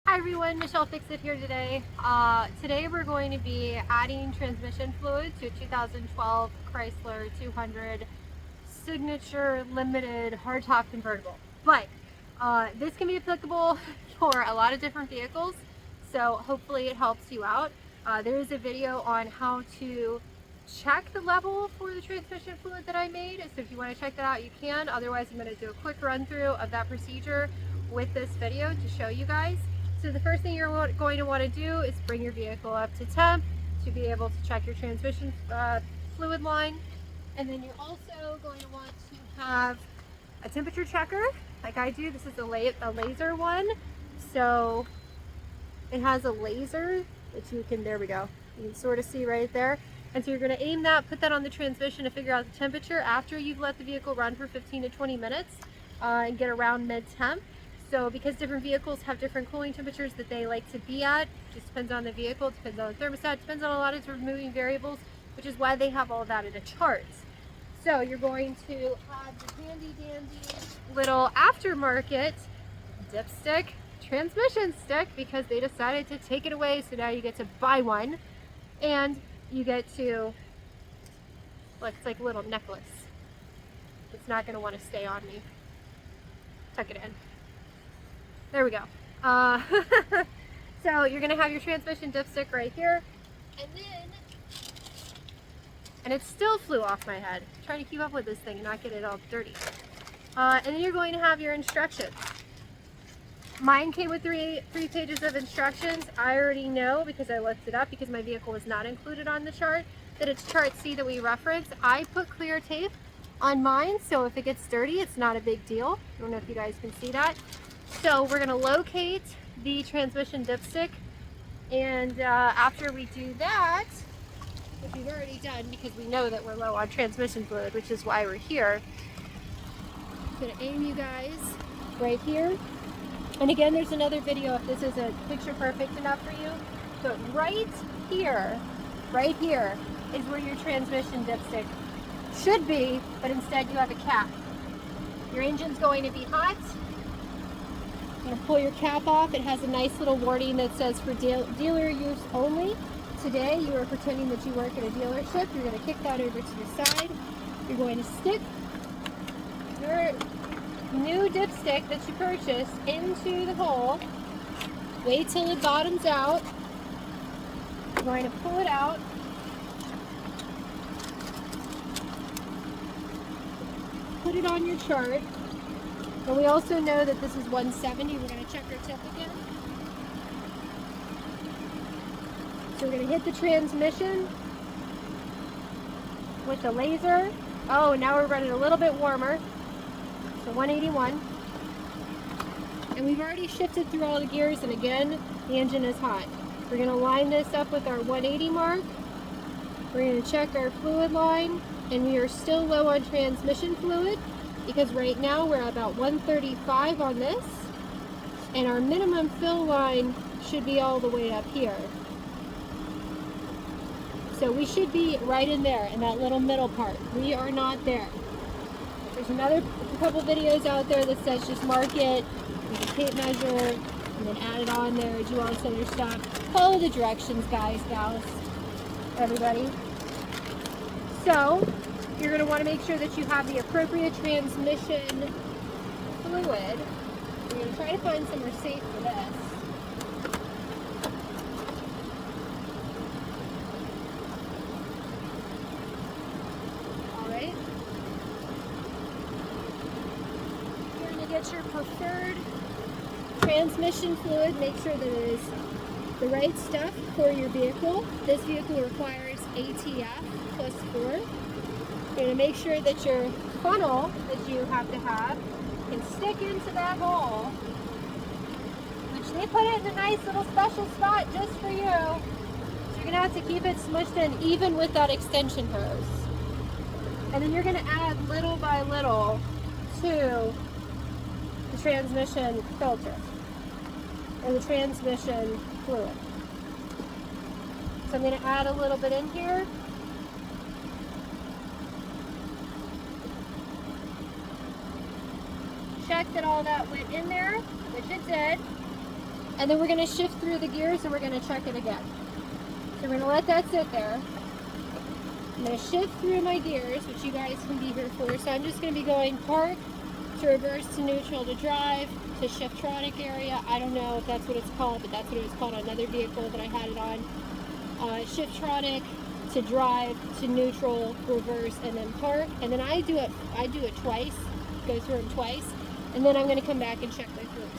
Hi everyone, Michelle Fixit here today. Today we're going to be adding transmission fluid to a 2012 Chrysler 200 Signature Limited hardtop convertible. But this can be applicable for a lot of different vehicles, so hopefully it helps you out. There is a video on how to check the level for the transmission fluid that I made, so if you want to check that out you can. Otherwise I'm going to do a quick run through of that procedure with this video to show you guys. So the first thing you're going to want to do is bring your vehicle up to temp to be able to check your transmission fluid line. And then you're also going to want to have a temperature checker like I do. This is a laser one. So it has a laser that you can, there we go. You can sort of see right there. And so you're going to aim that, put that on the transmission to figure out the temperature after you've let the vehicle run for 15 to 20 minutes and get around mid-temp. So because different vehicles have different cooling temperatures that they like to be at, just depends on the vehicle, depends on the thermostat, depends on a lot of different moving variables, which is why they have all of that in a chart. So you're going to have the handy dandy little aftermarket dipstick transmission stick because they decided to take it away, so now you get to buy one and you get to, look, it's like a little necklace. It's not going to want to stay on me. Tuck it in. There we go. So you're going to have your transmission dipstick right here. And it still flew off my head. I'm trying to keep up with this thing and not get it all dirty. And then you're going to have your instructions. Mine came with three pages of instructions. I already know because I looked it up because my vehicle was not included on the chart that it's chart C that we referenced. I put clear tape on mine, so if it gets dirty, it's not a big deal. I don't know if you guys can see that. So we're going to locate the transmission dipstick, and after we do that, which we've already done because we know that we're low on transmission fluid, which is why we're here, I'm going to aim you guys right here. And again, there's another video if this isn't picture perfect enough for you. But right here is where your transmission dipstick should be, but instead you have a cap. Your engine's going to be hot. You're going to pull your cap off. It has a nice little warning that says for dealer use only. Today you are pretending that you work at a dealership. You're going to kick that over to the side. You're going to stick your new dipstick that you purchased into the hole. Wait till it bottoms out. You're going to pull it out. Put it on your chart. And we also know that this is 170. We're going to check our tip again. So we're going to hit the transmission with the laser. Oh, now we're running a little bit warmer. So 181. And we've already shifted through all the gears, and again, the engine is hot. We're going to line this up with our 180 mark. We're going to check our fluid line, and we are still low on transmission fluid because right now we're about 135 on this, and our minimum fill line should be all the way up here. So we should be right in there in that little middle part. We are not there. There's another couple videos out there that says just mark it, use a tape measure, and then add it on there, do all this other stuff. Follow the directions, guys, gals, everybody. So you're going to want to make sure that you have the appropriate transmission fluid. We're going to try to find somewhere safe for this. Alright. You're going to get your preferred transmission fluid. Make sure that it is the right stuff for your vehicle. This vehicle requires ATF plus 4. You're going to make sure that your funnel that you have to have can stick into that hole, which they put it in a nice little special spot just for you. So you're going to have to keep it smushed in even with that extension hose. And then you're going to add little by little to the transmission filter or the transmission fluid. So I'm going to add a little bit in here. Check that all that went in there, which it did. And then we're going to shift through the gears and we're going to check it again. So we're going to let that sit there. I'm going to shift through my gears, which you guys can be here for. So I'm just going to be going park to reverse to neutral to drive to Shiftronic area. I don't know if that's what it's called, but that's what it was called on another vehicle that I had it on. Shiftronic to drive to neutral, reverse, and then park. And then I do it twice, go through them twice, and then I'm going to come back and check my fluid.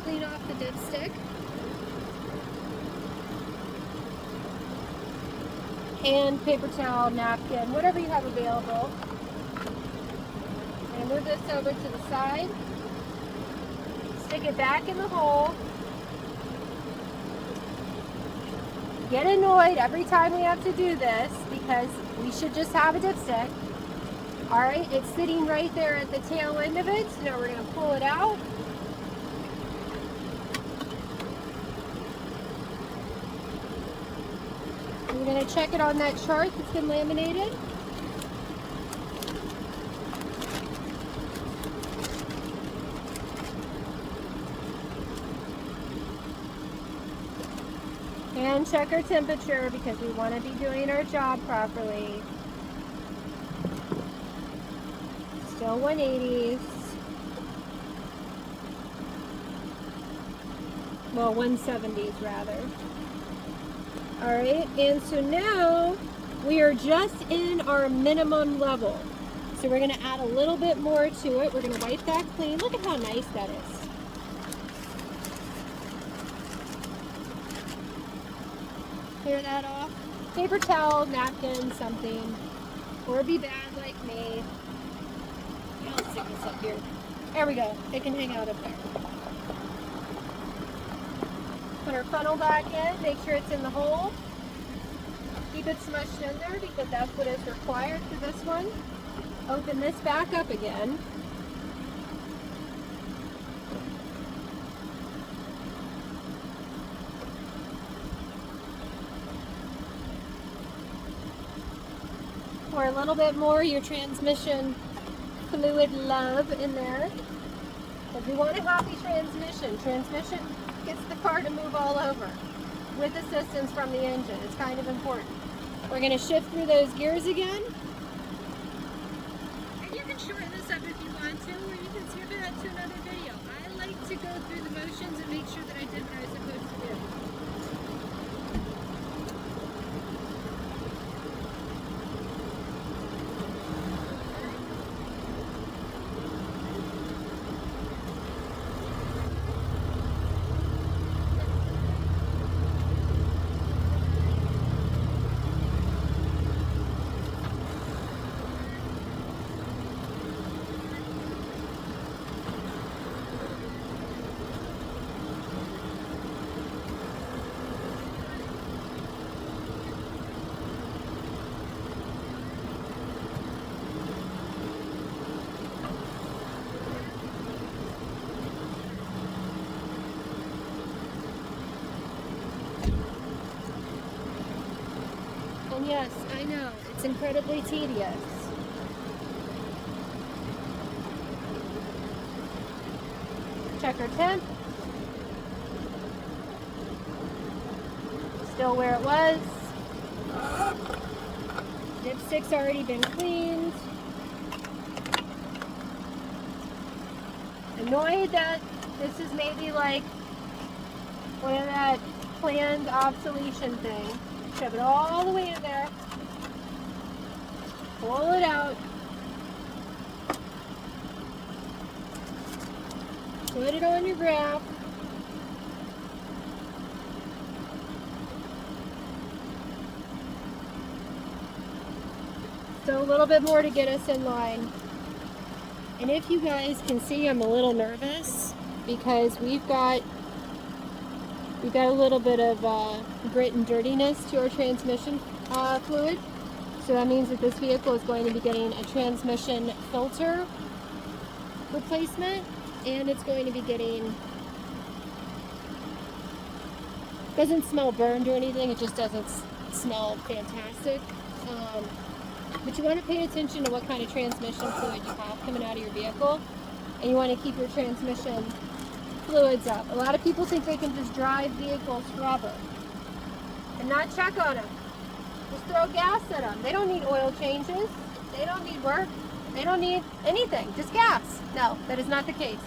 Clean off the dipstick. And paper towel, napkin, whatever you have available. And move this over to the side. Stick it back in the hole. Get annoyed every time we have to do this because we should just have a dipstick. Alright, it's sitting right there at the tail end of it. So now we're going to pull it out. We're going to check it on that chart that's been laminated. And check our temperature because we want to be doing our job properly. Still 180s. Well, 170s rather. Alright, and so now we are just in our minimum level. So we're going to add a little bit more to it. We're going to wipe that clean. Look at how nice that is. Clear that off. Paper towel, napkin, something. Or be bad like me. I'll stick this up here. There we go. It can hang out up there. Put our funnel back in, make sure it's in the hole. Keep it smushed in there because that's what is required for this one. Open this back up again. Pour a little bit more of your transmission fluid love in there. Because we want a happy transmission. Transmission gets the car to move all over with assistance from the engine. It's kind of important. We're going to shift through those gears again. And you can shorten this up if you want to, or you can skip it out to another video. I like to go through the motions and make sure that I did what I was supposed to do. And yes, I know, it's incredibly tedious. Check our temp. Still where it was. Dipstick's already been cleaned. Annoyed that this is maybe like one of that planned obsolescence thing. Shove it all the way in there. Pull it out. Put it on your graph. So a little bit more to get us in line. And if you guys can see, I'm a little nervous because we've got a little bit of grit and dirtiness to our transmission fluid. So that means that this vehicle is going to be getting a transmission filter replacement, and it's going to be getting, doesn't smell burned or anything, it just doesn't smell fantastic. But you want to pay attention to what kind of transmission fluid you have coming out of your vehicle, and you want to keep your transmission fluids up. A lot of people think they can just drive vehicles forever and not check on them. Just throw gas at them. They don't need oil changes. They don't need work. They don't need anything. Just gas. No, that is not the case.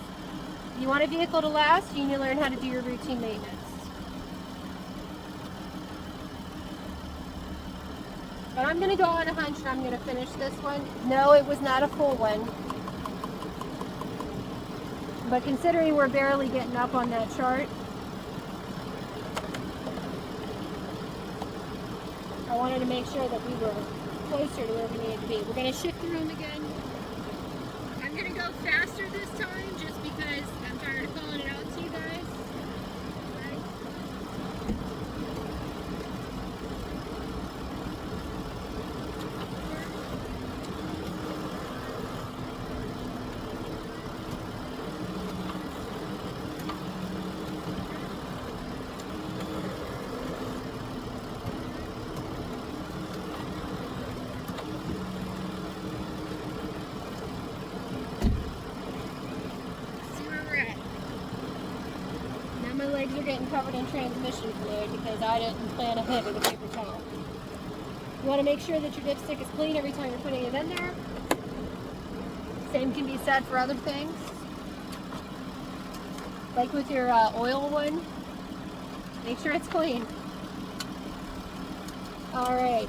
If you want a vehicle to last, you need to learn how to do your routine maintenance. But I'm going to go on a hunch and I'm going to finish this one. No, it was not a full one. But considering we're barely getting up on that chart, I wanted to make sure that we were closer to where we needed to be. We're going to shift the room again. I'm going to go faster this time just because I'm tired of calling it out to you guys. My legs are getting covered in transmission fluid because I didn't plan ahead with a paper towel. You want to make sure that your dipstick is clean every time you're putting it in there. Same can be said for other things. Like with your oil one, make sure it's clean. Alright.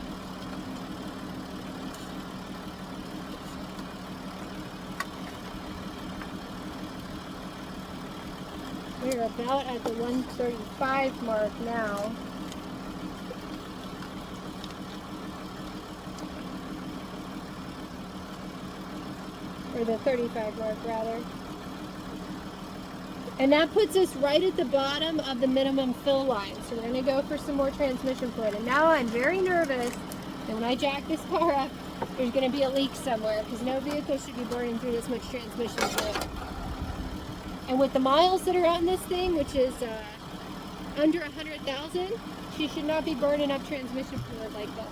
We're about at the 135 mark now. Or the 35 mark rather. And that puts us right at the bottom of the minimum fill line. So we're going to go for some more transmission fluid. And now I'm very nervous that when I jack this car up, there's going to be a leak somewhere because no vehicle should be burning through this much transmission fluid. And with the miles that are on this thing, which is under 100,000, she should not be burning up transmission fluid like this.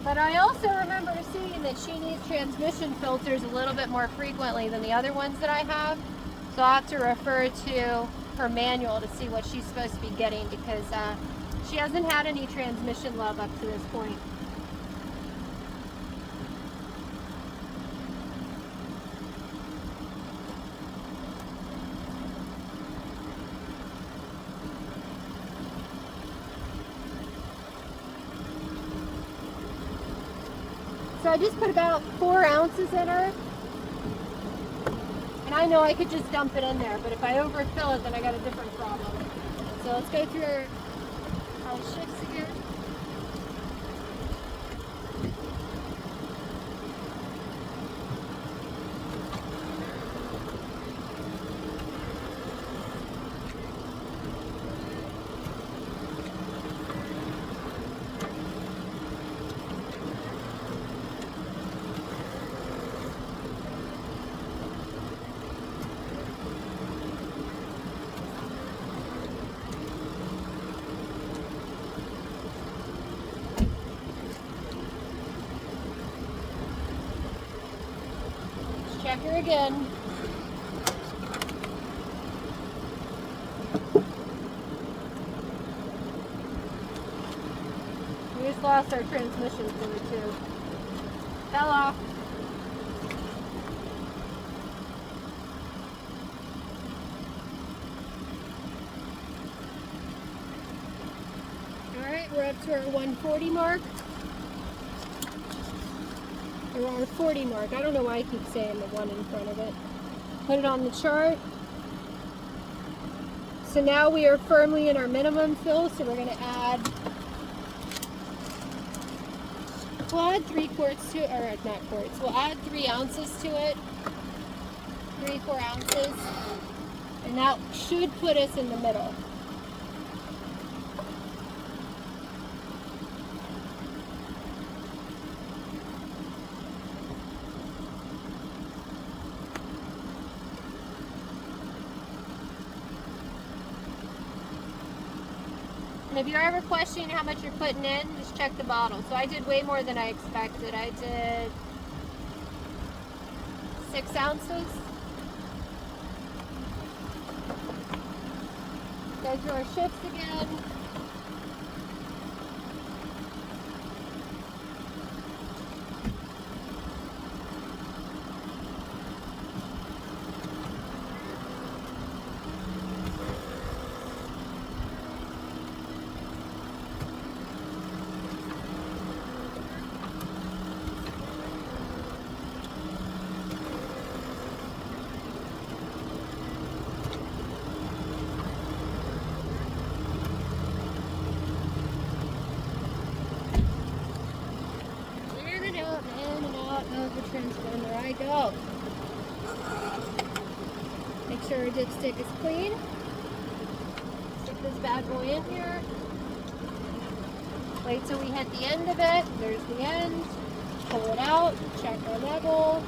But I also remember seeing that she needs transmission filters a little bit more frequently than the other ones that I have. So I'll have to refer to her manual to see what she's supposed to be getting because she hasn't had any transmission love up to this point. So I just put about 4 ounces in her. And I know I could just dump it in there, but if I overfill it, then I got a different problem. So let's go through our shifts again. Check her again. We just lost our transmission fluid too. Fell off. we're up to our 140 mark. Or our 40 mark. I don't know why I keep saying the 1 in front of it. Put it on the chart. So now we are firmly in our minimum fill, so we're going to add, we'll add 3 quarts to it, or not quarts, we'll add 3 ounces to it, 3-4 ounces, and that should put us in the middle. And if you're ever questioning how much you're putting in, just check the bottle. So I did way more than I expected. I did 6 ounces. Go through our shifts again. The transponder, I go. Make sure our dipstick is clean. Stick this bad boy in here. Wait till we hit the end of it. There's the end. Pull it out. Check our level.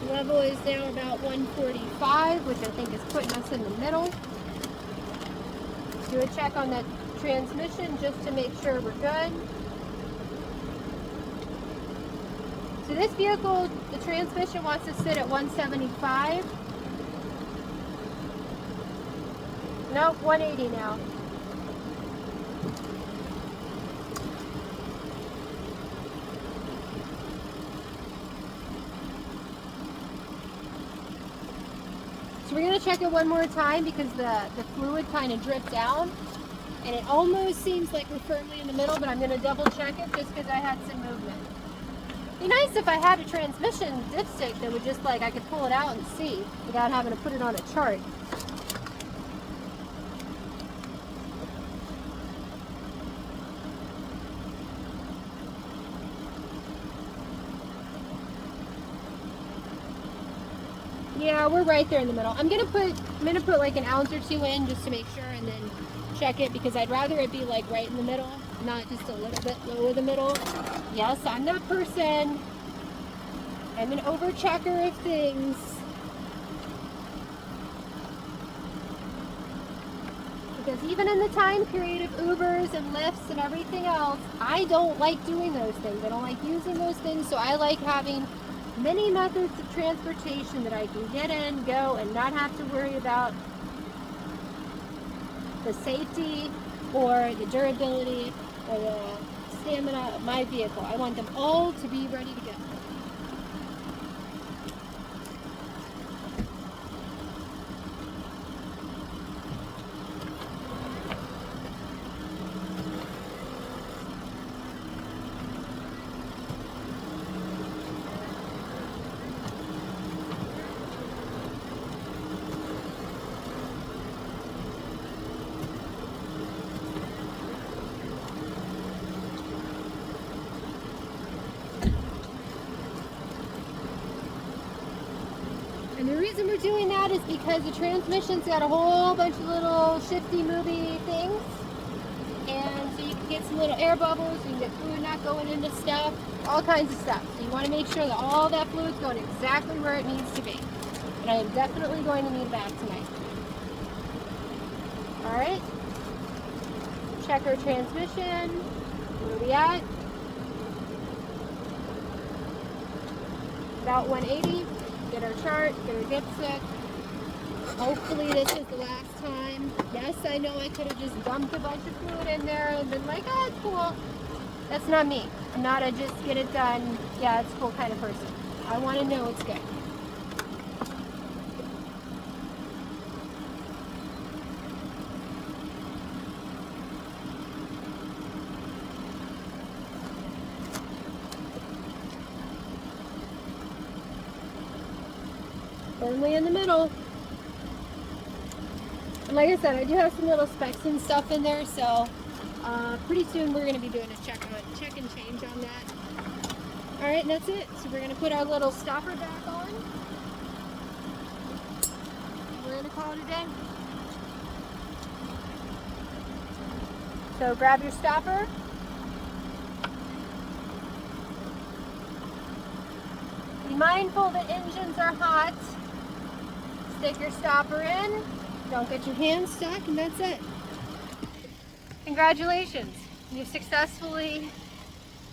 The level is now about 145, which I think is putting us in the middle. Do a check on that transmission just to make sure we're good. So this vehicle, the transmission wants to sit at 175. Nope, 180 now. So we're going to check it one more time because the fluid kind of dripped down. And it almost seems like we're firmly in the middle, but I'm going to double check it just because I had some movement. It'd be nice if I had a transmission dipstick that would just like, I could pull it out and see without having to put it on a chart. Yeah, we're right there in the middle. I'm gonna put like an ounce or 2 in just to make sure, and then check it because I'd rather it be like right in the middle, not just a little bit lower the middle. Yes, I'm that person. I'm an over checker of things. Because even in the time period of Ubers and Lyfts and everything else, I don't like doing those things. I don't like using those things, so I like having many methods of transportation that I can get in, go, and not have to worry about the safety or the durability or the stamina of my vehicle. I want them all to be ready to go. And the reason we're doing that is because the transmission's got a whole bunch of little shifty, movie things. And so you can get some little air bubbles, you can get fluid not going into stuff, all kinds of stuff. So you want to make sure that all that fluid's going exactly where it needs to be. And I am definitely going to need that tonight. Alright. Check our transmission. Where are we at? About 180. Get our chart, get our dipstick. Hopefully this is the last time. Yes, I know I could have just dumped a bunch of fluid in there and been like, oh, it's cool. That's not me. I'm not a just get it done, yeah, it's cool kind of person. I want to know it's good. firmly in the middle. And like I said, I do have some little specks and stuff in there, so pretty soon we're going to be doing a check and change on that. All right, and that's it. So we're going to put our little stopper back on. We're going to call it a day. So grab your stopper. Be mindful that engines are hot. Stick your stopper in. Don't get your hands stuck, and that's it. Congratulations. You've successfully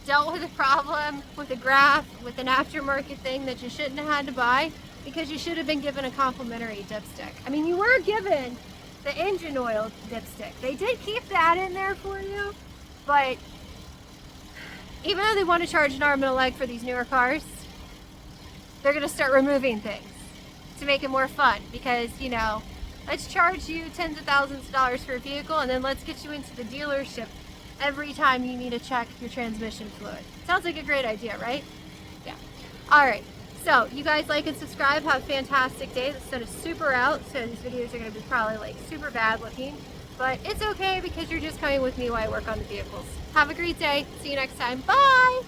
dealt with a problem with a graph, with an aftermarket thing that you shouldn't have had to buy because you should have been given a complimentary dipstick. I mean, you were given the engine oil dipstick. They did keep that in there for you, but even though they want to charge an arm and a leg for these newer cars, they're going to start removing things to make it more fun because, you know, let's charge you tens of thousands of dollars for a vehicle and then let's get you into the dealership every time you need to check your transmission fluid. Sounds like a great idea, right? Yeah. All right. So you guys like and subscribe. Have a fantastic day. The sun is super out, so these videos are going to be probably like super bad looking, but it's okay because you're just coming with me while I work on the vehicles. Have a great day. See you next time. Bye.